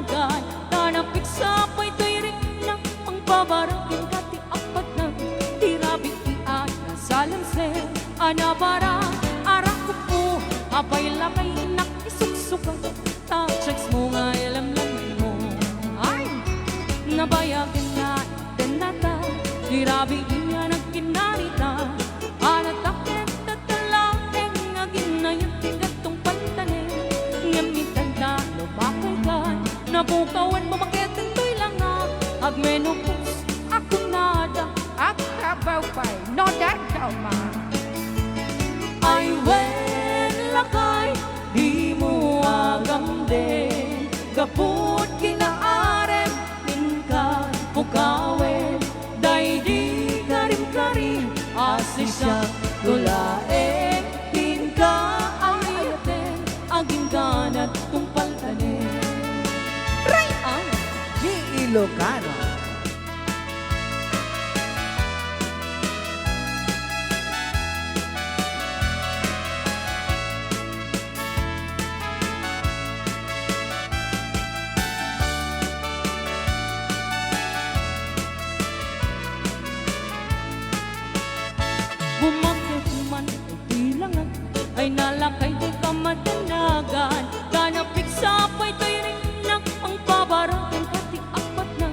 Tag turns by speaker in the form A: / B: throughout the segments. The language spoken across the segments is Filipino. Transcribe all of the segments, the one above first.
A: tanagan, tanapik sa pa'y tuyrik na ang babarating kati apat na tirabit iyan na salanser, anabara, arak ko apay lakay inak isuksukan, tachaks mo nga ilamlamin mo. Ay, nabayagan na itanata, tirabit iyan ang kinarita, anatakit tatalaeng aginayan tigatong pantanin, ngamitan na lumakay ka, nabukawan mo makitintoy lang nga, agmenopos ako nada,
B: Akabaw pa'y no daw ma.
A: ay wen lakay, di mo agam din, kaput kinaarem, minka pukawen, day di karim-karim, asisya tulae, pinka ayaten, aging ganat tumpal tanin. Ray ang
C: Di Ilocano.
A: bumakit man ay tilangan, ay nalakay di ka matanagan, tanapik sa pa'y tuyring na ang babarating kati apat na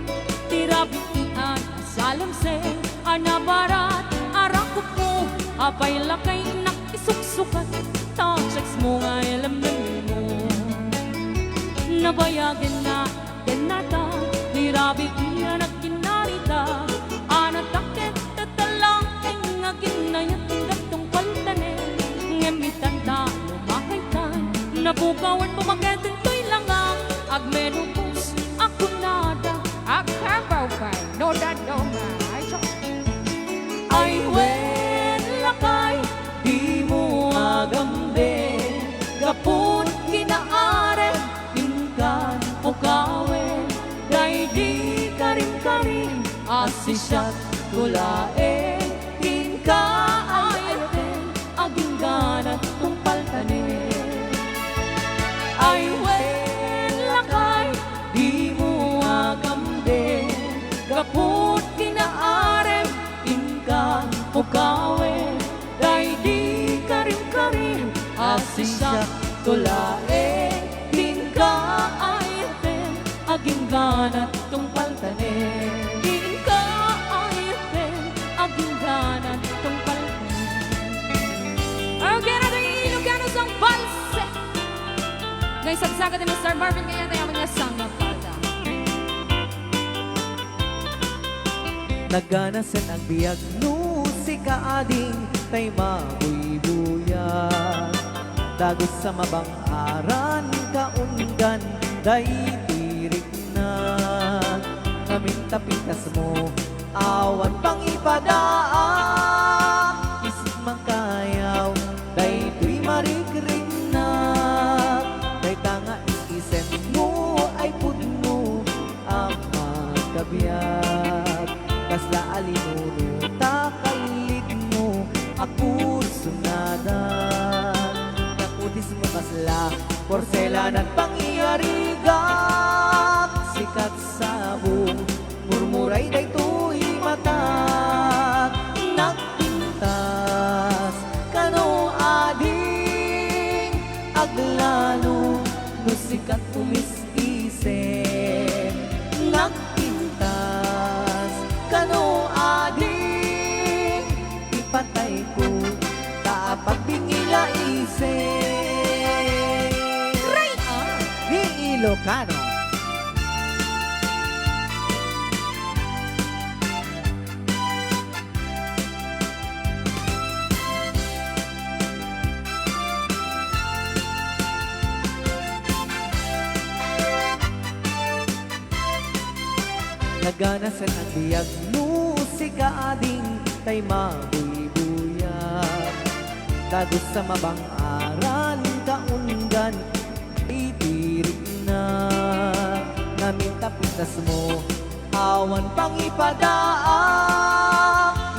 A: tirabitian, salamser, anabarat, arako po, apay lakay inak isuksukat, tachaks mo nga alam na mo. Nabayagan na ganata, tirabitian at kinarita, anatakit tatalang aginayan tigatong pantanin, ngamitan na lumakay ka, nabukawan mo makitintoy lang ang agmenopos ako nada,
B: Akabaw pa'y no daw ma.
A: ay wen lakay, di mo agam din, kaput kinaarem, pinkan pukawen, day di karim-karim, asisyak tulae, pinka ayaten, aging ganat tumpal tanin. Ay wen lakay, di mo agam din, kaput kinaarem, pinka pukawen, day di karim-karim, asisyak tulae, pinka ayaten, aging ganat tumpal tanin. Pinka ayaten, aging ganat tumpal tanin.
B: Okay na tayo Ilocano sang balse. Ngayon sagsaga ni Mr. Marvin kaya tayo mga sang na palda.
C: Naganasan ang biyag no si kaading tay mabuybuyan, dagos sa mabang aran kaundan day tirik na, kamintapintas mo awan pang ipadaan, isip mangkayaw day tuy marikring na, day tanga isisen mo ay pudno ang magkabiyag, kasla alinuno takaylit mo ako sunadan, nakutis mo kasla porselanan pangiyarigat, sikat sabong murmuray day tuy mata, nagpintas kano ading aglalo no sikat umis-isip, nagpintas kano ading ipatay ko tapat bingila isip.
B: Ray ang
C: Di Ilocano. Naganasan ang biyag no si kaading tay mabuybuyan, dagos sa mabang aran kaundan itirik na, namintapintas mo awan pang ipadaan,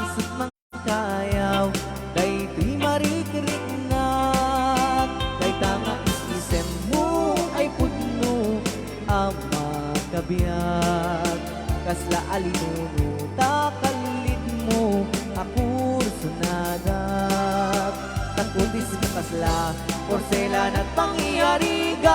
C: isip mang kayaw day tuy marikirik na, day tanga isisem mo ay pudno ama biyag kasla alinunuta kalit mo ako sunagap takutis ka kasla porselan at pangyarigak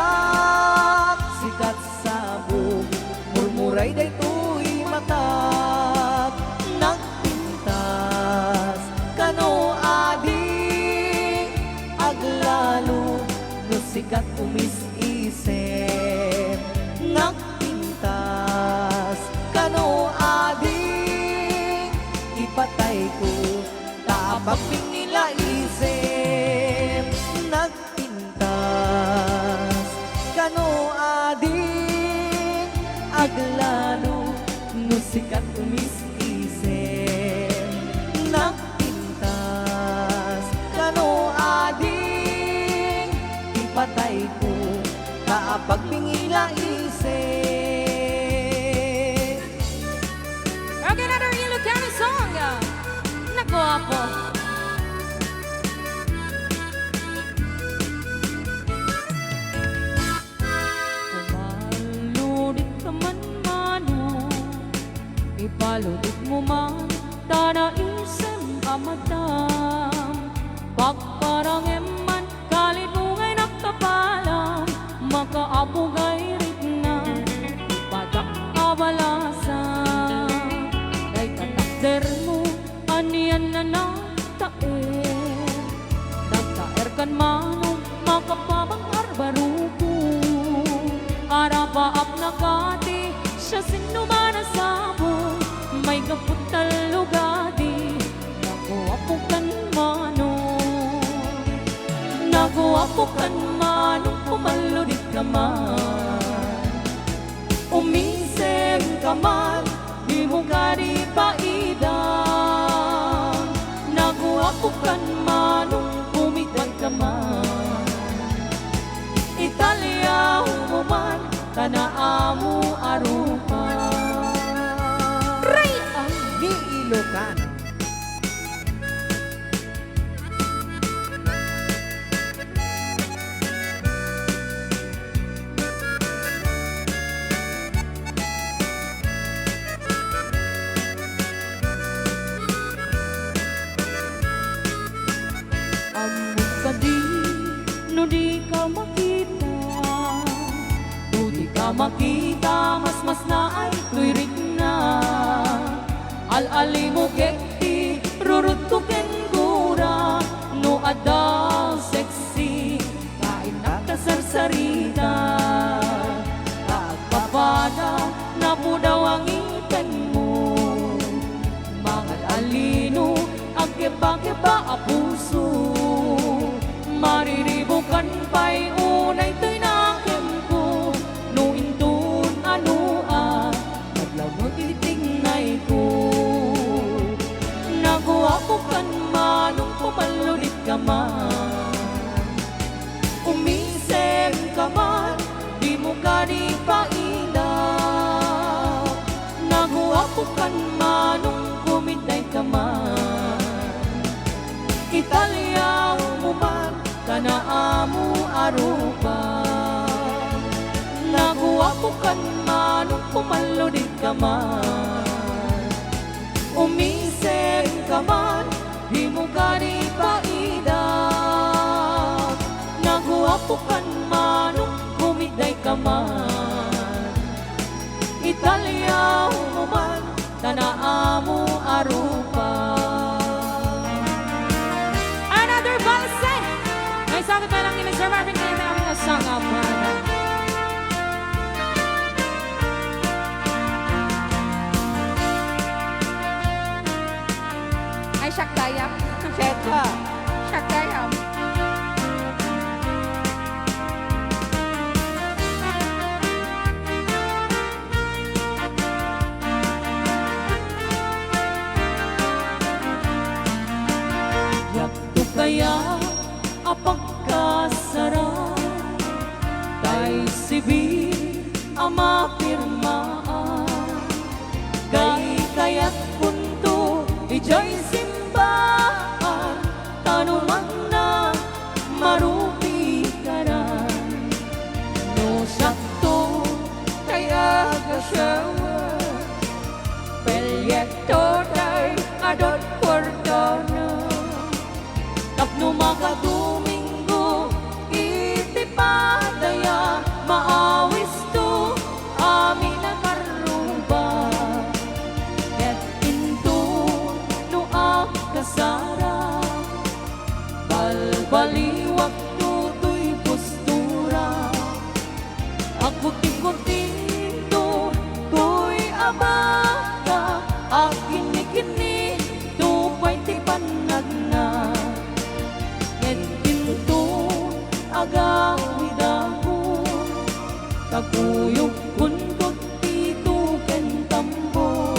C: sikat sabog murmuray day tuy matak nagpintas kano ading aglalo no sikat umis-isip nagpintas kano ading ipatay ko tapaping nila isip nagpintas kano ading aglalo no sikat umis-isip nagpintas kano ading ipatay ko kaapag pingila isip.
B: Okay, another Ilocano song. Nagwapo.
A: Kumaludit ka man mano, ipaludit mo man, tana isang amadam. Pagparang eman, kalidungay nakapalam, makaapugay rit na, ipadak abalasan. Kay katakder mo, aniyan na nagtaer. Nagtaer kan manong, makapabangar baruko. Arapaap na kati, siya sinumanasabo. May kaputal lugadi, nakuapukan manong. Nakuapukan manong, pumaludit ka man. Umisem ka man, di mo ka di paidang. Nakuapukan manong, pumitay ka man. Italya mo man, tanaamu arupa.
C: Ray ang di Ilocano.
A: Amok ka di, no di ka makita. No di ka makita, mas na ay tuwirik na. Al-ali mo kekti, rurutukin gura. No ada sexy, kain na kasarsarita. Kaagpapada, napudaw ang ikan mo. Mga alino, ang keba-keba a puso. Mariribukan pa'y unay to'y nakim ko. No intun ano naglagot ititingnay ko. Naguapukan manong pumalunit ka man. Umisem ka man, di mo ka di pailaw. Naguapukan manong kumitay ka man. Italyaw mo man, tanaamu arupa. Naguapukan manong pumaludit ka man. Umisip ka man, di mo ka di paidaw. Naguapukan manong kumitay ka man. Italyaw mo man, tanaamu arupa.
B: Another balse. May sakit na lang ni Mr. Marvin kaya may aming nasangapan. Ay, Shaktayam.
C: Cheka.
B: Shaktayam.
A: Yakto kaya apagkasarap tay sibil ama pirmaan kay kaya't punto ijay simbahan tanuman na marupi karan no sakto kaya Ako tikutinto, tuy abaka, akini-kini, tupay ti panagna. Ket pinto, agawid ako, kakuyog kuntot tito ken tambo.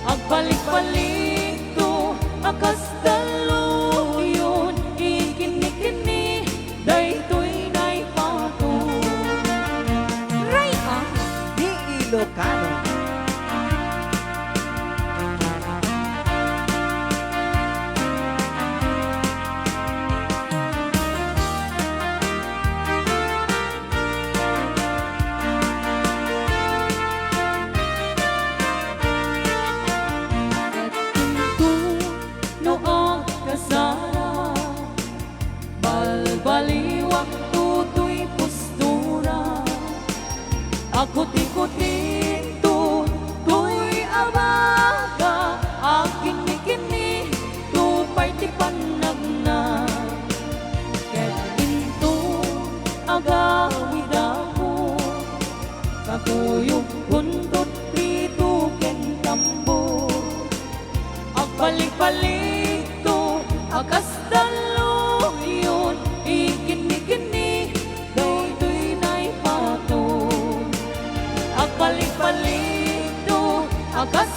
A: Agbalik-balik to, akas daluyon, ikini-kini, daytoy nay pato.
B: Ray ah.
C: Di Ilocano.
A: Kasara, balbaliwak tutoy postura. Ako tikutinto, tuy abaga, akini-kini, tupay ti panagna. Ket into, agawid ako, kakuyog kuntot tito ken tambo. Agbalik-balik to, akas daluyon, ikini-kini, daytoy nay pato. Agbalik-balik to, akas